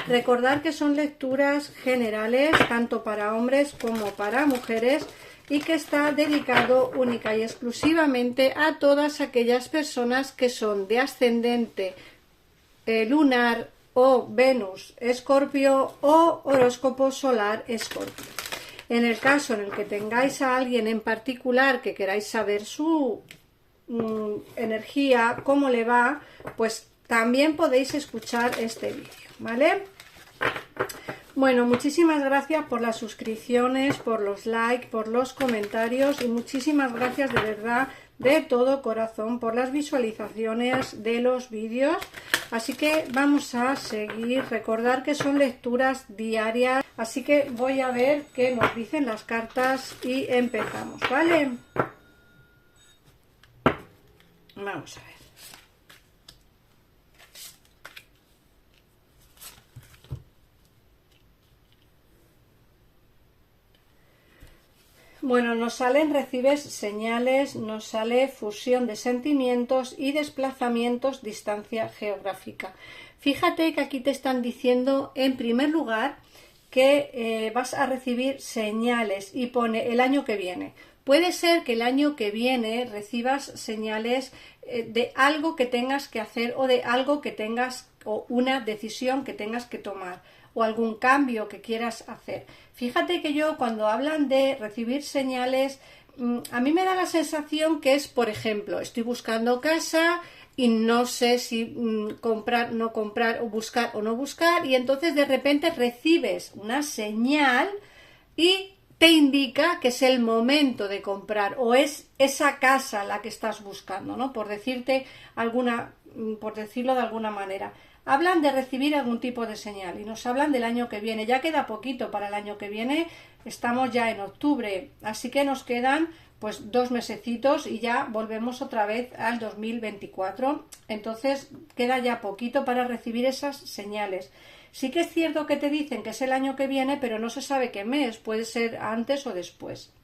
Recordar que son lecturas generales, tanto para hombres como para mujeres, y que está dedicado única y exclusivamente a todas aquellas personas que son de ascendente lunar o Venus Escorpio o horóscopo solar Escorpio. En el caso en el que tengáis a alguien en particular que queráis saber su energía, cómo le va, pues también podéis escuchar este vídeo, ¿vale? Bueno, muchísimas gracias por las suscripciones, por los likes, por los comentarios y muchísimas gracias de verdad, de todo corazón, por las visualizaciones de los vídeos. Así que vamos a seguir. Recordar que son lecturas diarias, así que voy a ver qué nos dicen las cartas y empezamos, ¿vale? Vamos a ver. Bueno, nos salen recibes señales, nos sale fusión de sentimientos y desplazamientos, distancia geográfica. Fíjate que aquí te están diciendo, en primer lugar, que vas a recibir señales y pone el año que viene. Puede ser que el año que viene recibas señales de algo que tengas que hacer o de algo que tengas o una decisión que tengas que tomar o algún cambio que quieras hacer. Fíjate que yo cuando hablan de recibir señales, a mí me da la sensación que es, por ejemplo, estoy buscando casa y no sé si comprar, no comprar, o buscar o no buscar, y entonces de repente recibes una señal y te indica que es el momento de comprar o es esa casa la que estás buscando, ¿no? Por decirte por decirlo de alguna manera. Hablan de recibir algún tipo de señal y nos hablan del año que viene. Ya queda poquito para el año que viene, estamos ya en octubre, así que nos quedan pues 2 mesecitos y ya volvemos otra vez al 2024. Entonces queda ya poquito para recibir esas señales. Sí que es cierto que te dicen que es el año que viene, pero no se sabe qué mes, puede ser antes o después.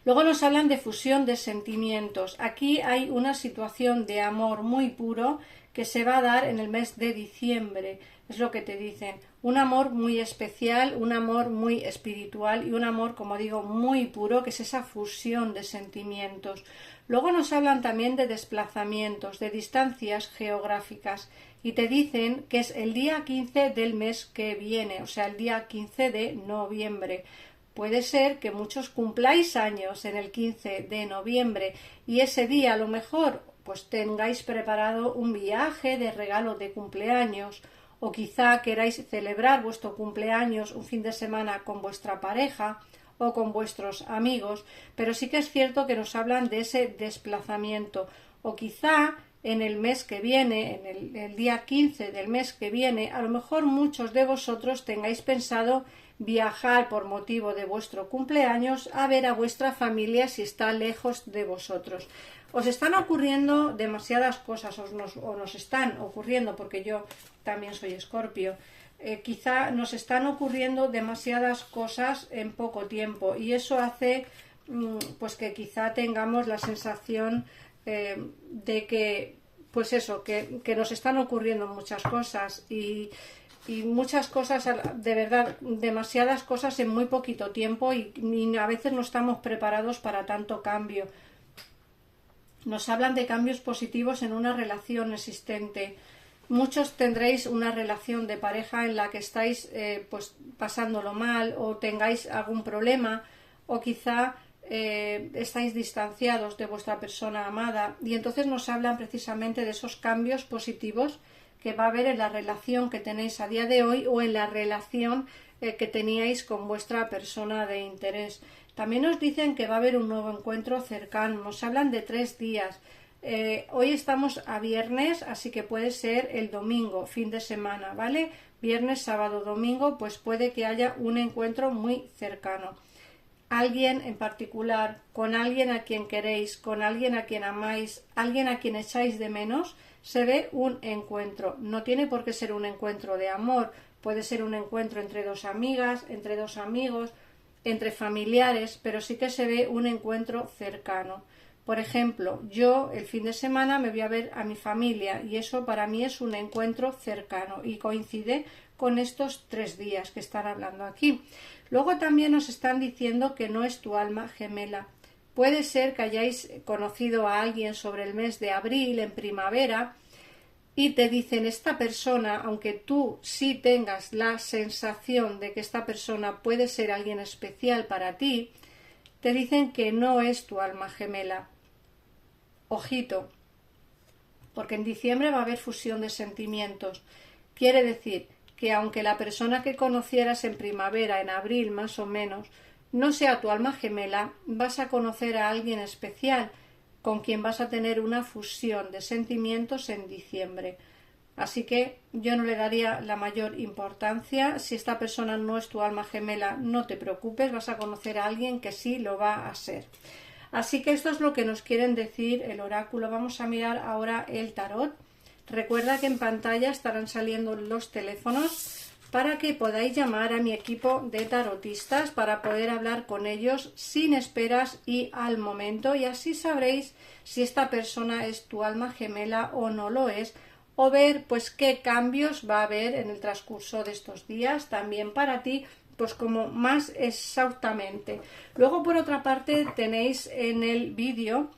Luego nos hablan de fusión de sentimientos. Aquí hay una situación de amor muy puro que se va a dar en el mes de diciembre, es lo que te dicen. Un amor muy especial, un amor muy espiritual y un amor, como digo, muy puro, que es esa fusión de sentimientos. Luego nos hablan también de desplazamientos, de distancias geográficas y te dicen que es el día 15 del mes que viene, o sea, el día 15 de noviembre. Puede ser que muchos cumpláis años en el 15 de noviembre y ese día a lo mejor pues tengáis preparado un viaje de regalo de cumpleaños o quizá queráis celebrar vuestro cumpleaños un fin de semana con vuestra pareja o con vuestros amigos, pero sí que es cierto que nos hablan de ese desplazamiento o quizá en el mes que viene, en el día 15 del mes que viene, a lo mejor muchos de vosotros tengáis pensado viajar por motivo de vuestro cumpleaños a ver a vuestra familia si está lejos de vosotros. Os están ocurriendo demasiadas cosas, o nos están ocurriendo, porque yo también soy Escorpio. Quizá nos están ocurriendo demasiadas cosas en poco tiempo y eso hace pues que quizá tengamos la sensación de que pues eso, que nos están ocurriendo muchas cosas y muchas cosas, de verdad, demasiadas cosas en muy poquito tiempo y a veces no estamos preparados para tanto cambio. Nos hablan de cambios positivos en una relación existente. Muchos tendréis una relación de pareja en la que estáis pues pasándolo mal o tengáis algún problema o quizá estáis distanciados de vuestra persona amada y entonces nos hablan precisamente de esos cambios positivos que va a haber en la relación que tenéis a día de hoy o en la relación que teníais con vuestra persona de interés. También nos dicen que va a haber un nuevo encuentro cercano, nos hablan de 3 días. Hoy estamos a viernes, así que puede ser el domingo, fin de semana, ¿vale? Viernes, sábado, domingo, pues puede que haya un encuentro muy cercano. Alguien en particular, con alguien a quien queréis, con alguien a quien amáis, alguien a quien echáis de menos, se ve un encuentro. No tiene por qué ser un encuentro de amor, puede ser un encuentro entre 2 amigas, entre 2 amigos, entre familiares, pero sí que se ve un encuentro cercano. Por ejemplo, yo el fin de semana me voy a ver a mi familia y eso para mí es un encuentro cercano y coincide con estos 3 días que están hablando aquí. Luego también nos están diciendo que no es tu alma gemela. Puede ser que hayáis conocido a alguien sobre el mes de abril, en primavera, y te dicen esta persona, aunque tú sí tengas la sensación de que esta persona puede ser alguien especial para ti, te dicen que no es tu alma gemela. Ojito, porque en diciembre va a haber fusión de sentimientos. Quiere decir que aunque la persona que conocieras en primavera, en abril más o menos, no sea tu alma gemela, vas a conocer a alguien especial con quien vas a tener una fusión de sentimientos en diciembre. Así que yo no le daría la mayor importancia. Si esta persona no es tu alma gemela, no te preocupes, vas a conocer a alguien que sí lo va a ser. Así que esto es lo que nos quieren decir el oráculo. Vamos a mirar ahora el tarot. Recuerda que en pantalla estarán saliendo los teléfonos para que podáis llamar a mi equipo de tarotistas para poder hablar con ellos sin esperas y al momento, y así sabréis si esta persona es tu alma gemela o no lo es, o ver pues qué cambios va a haber en el transcurso de estos días también para ti, pues como más exactamente. Luego, por otra parte, tenéis en el vídeo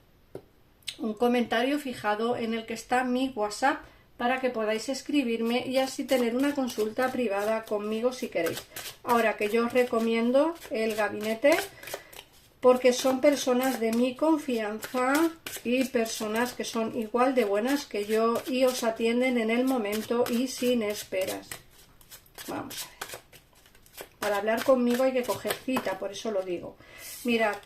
un comentario fijado en el que está mi WhatsApp para que podáis escribirme y así tener una consulta privada conmigo si queréis. Ahora que yo os recomiendo el gabinete porque son personas de mi confianza y personas que son igual de buenas que yo y os atienden en el momento y sin esperas. Vamos a ver. Para hablar conmigo hay que coger cita, por eso lo digo. Mirad,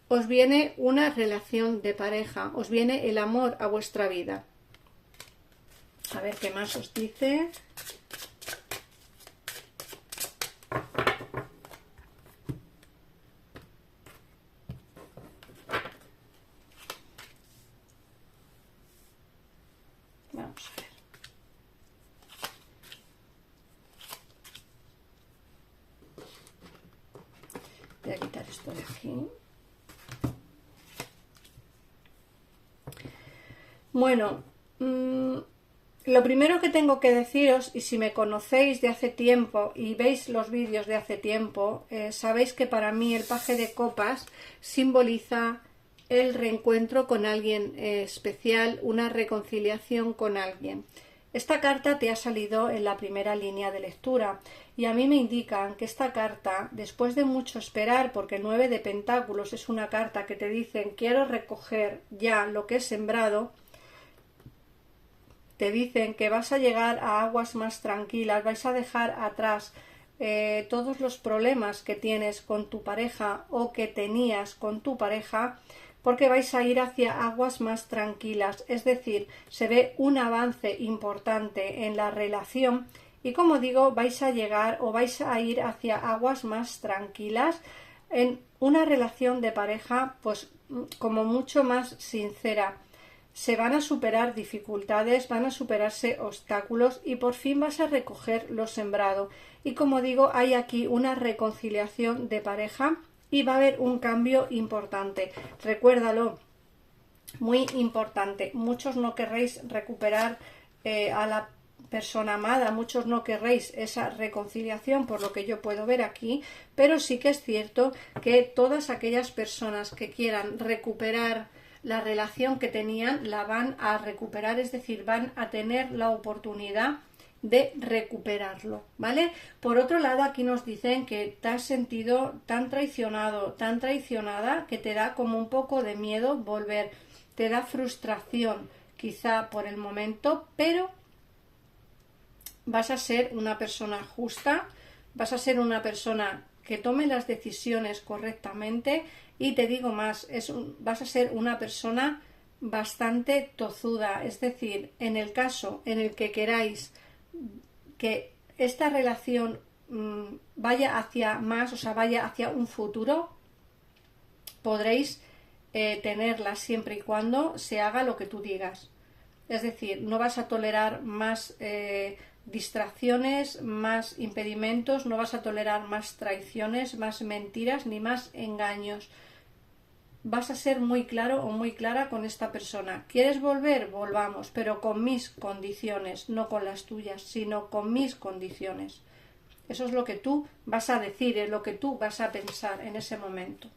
os viene una relación de pareja, os viene el amor a vuestra vida. A ver qué más os dice. Vamos a ver. Voy a quitar esto de aquí. Bueno, lo primero que tengo que deciros, y si me conocéis de hace tiempo y veis los vídeos de hace tiempo, sabéis que para mí el paje de copas simboliza el reencuentro con alguien especial, una reconciliación con alguien. Esta carta te ha salido en la primera línea de lectura y a mí me indican que esta carta, después de mucho esperar, porque el 9 de pentáculos es una carta que te dicen quiero recoger ya lo que he sembrado, te dicen que vas a llegar a aguas más tranquilas, vais a dejar atrás todos los problemas que tienes con tu pareja o que tenías con tu pareja, porque vais a ir hacia aguas más tranquilas, es decir, se ve un avance importante en la relación y como digo, vais a llegar o vais a ir hacia aguas más tranquilas en una relación de pareja pues como mucho más sincera. Se van a superar dificultades, van a superarse obstáculos y por fin vas a recoger lo sembrado. Y como digo, hay aquí una reconciliación de pareja y va a haber un cambio importante. Recuérdalo, muy importante. Muchos no querréis recuperar a la persona amada, muchos no querréis esa reconciliación por lo que yo puedo ver aquí, pero sí que es cierto que todas aquellas personas que quieran recuperar la relación que tenían la van a recuperar, es decir, van a tener la oportunidad de recuperarlo, ¿vale? Por otro lado, aquí nos dicen que te has sentido tan traicionado, tan traicionada, que te da como un poco de miedo volver, te da frustración, quizá por el momento, pero vas a ser una persona justa, vas a ser una persona que tome las decisiones correctamente y te digo más, vas a ser una persona bastante tozuda, es decir, en el caso en el que queráis que esta relación vaya hacia más, o sea, vaya hacia un futuro, podréis tenerla siempre y cuando se haga lo que tú digas. Es decir, no vas a tolerar más distracciones, más impedimentos, no vas a tolerar más traiciones, más mentiras ni más engaños. vas a ser muy claro o muy clara con esta persona. ¿Quieres volver? Volvamos, pero con mis condiciones, no con las tuyas, sino con mis condiciones. Eso es lo que tú vas a decir, es lo que tú vas a pensar en ese momento.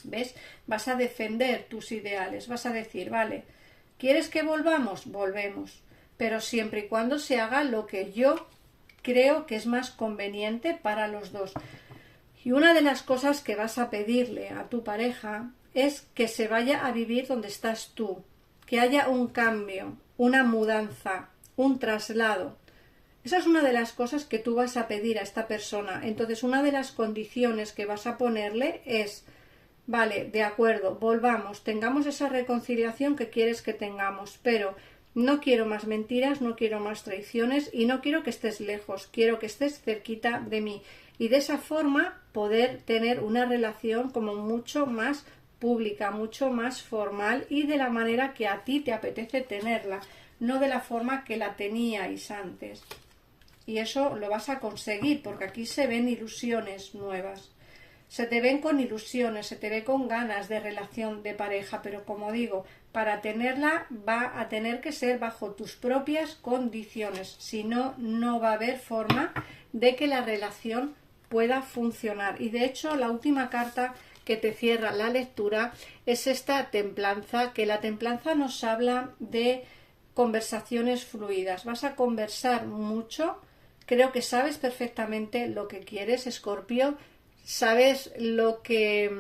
¿Ves? Vas a defender tus ideales, vas a decir, vale, ¿quieres que volvamos? Volvemos, pero siempre y cuando se haga lo que yo creo que es más conveniente para los dos. Y una de las cosas que vas a pedirle a tu pareja es que se vaya a vivir donde estás tú, que haya un cambio, una mudanza, un traslado. Esa es una de las cosas que tú vas a pedir a esta persona. Entonces, una de las condiciones que vas a ponerle es, vale, de acuerdo, volvamos, tengamos esa reconciliación que quieres que tengamos, pero no quiero más mentiras, no quiero más traiciones y no quiero que estés lejos, quiero que estés cerquita de mí. Y de esa forma poder tener una relación como mucho más pública, mucho más formal y de la manera que a ti te apetece tenerla, no de la forma que la teníais antes. Y eso lo vas a conseguir porque aquí se ven ilusiones nuevas. Se te ven con ilusiones, se te ve con ganas de relación de pareja, pero como digo, para tenerla va a tener que ser bajo tus propias condiciones. Si no, no va a haber forma de que la relación pueda funcionar. Y de hecho, la última carta que te cierra la lectura es esta templanza, que la templanza nos habla de conversaciones fluidas. Vas a conversar mucho, creo que sabes perfectamente lo que quieres, Escorpio, sabes lo que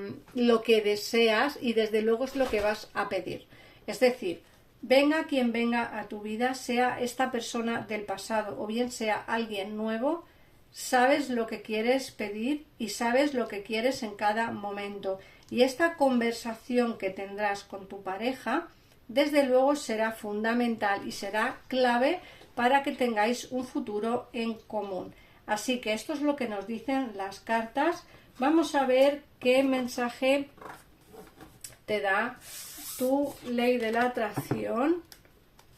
deseas y desde luego es lo que vas a pedir. Es decir, venga quien venga a tu vida, sea esta persona del pasado o bien sea alguien nuevo, sabes lo que quieres pedir y sabes lo que quieres en cada momento. Y esta conversación que tendrás con tu pareja, desde luego será fundamental y será clave para que tengáis un futuro en común. Así que esto es lo que nos dicen las cartas. Vamos a ver qué mensaje te da tu ley de la atracción.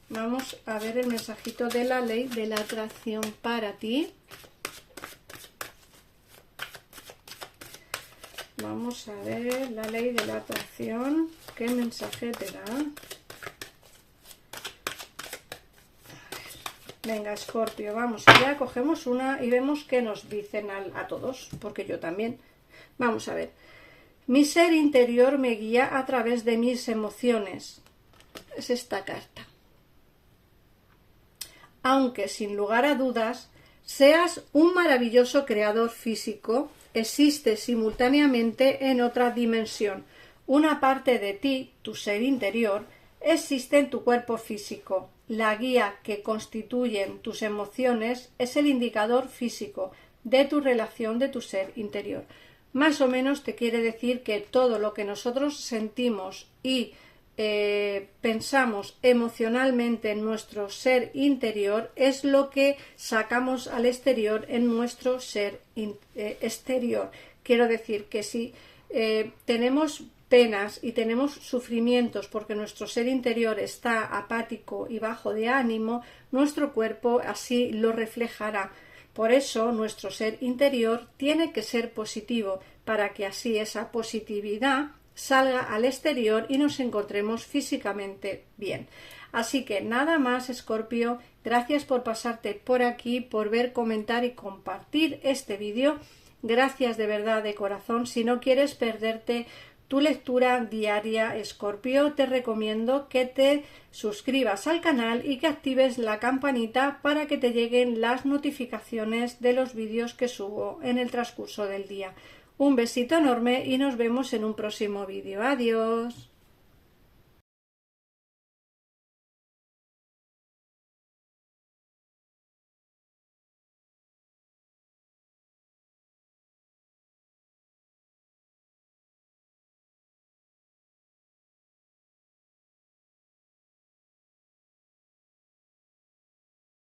Vamos a ver el mensajito de la ley de la atracción para ti. Vamos a ver la ley de la atracción. ¿Qué mensaje te da? Venga, Escorpio, vamos allá, cogemos una y vemos qué nos dicen a todos, porque yo también. Vamos a ver. Mi ser interior me guía a través de mis emociones. Es esta carta. Aunque, sin lugar a dudas, seas un maravilloso creador físico, existe simultáneamente en otra dimensión. Una parte de ti, tu ser interior, existe en tu cuerpo físico. La guía que constituyen tus emociones es el indicador físico de tu relación de tu ser interior. Más o menos te quiere decir que todo lo que nosotros sentimos y pensamos emocionalmente en nuestro ser interior es lo que sacamos al exterior en nuestro ser exterior. Quiero decir que si tenemos penas y tenemos sufrimientos porque nuestro ser interior está apático y bajo de ánimo, nuestro cuerpo así lo reflejará. Por eso nuestro ser interior tiene que ser positivo para que así esa positividad salga al exterior y nos encontremos físicamente bien. Así que nada más, Escorpio, gracias por pasarte por aquí, por ver, comentar y compartir este vídeo. Gracias de verdad, de corazón. Si no quieres perderte tu lectura diaria, Escorpio, te recomiendo que te suscribas al canal y que actives la campanita para que te lleguen las notificaciones de los vídeos que subo en el transcurso del día. Un besito enorme y nos vemos en un próximo vídeo. Adiós.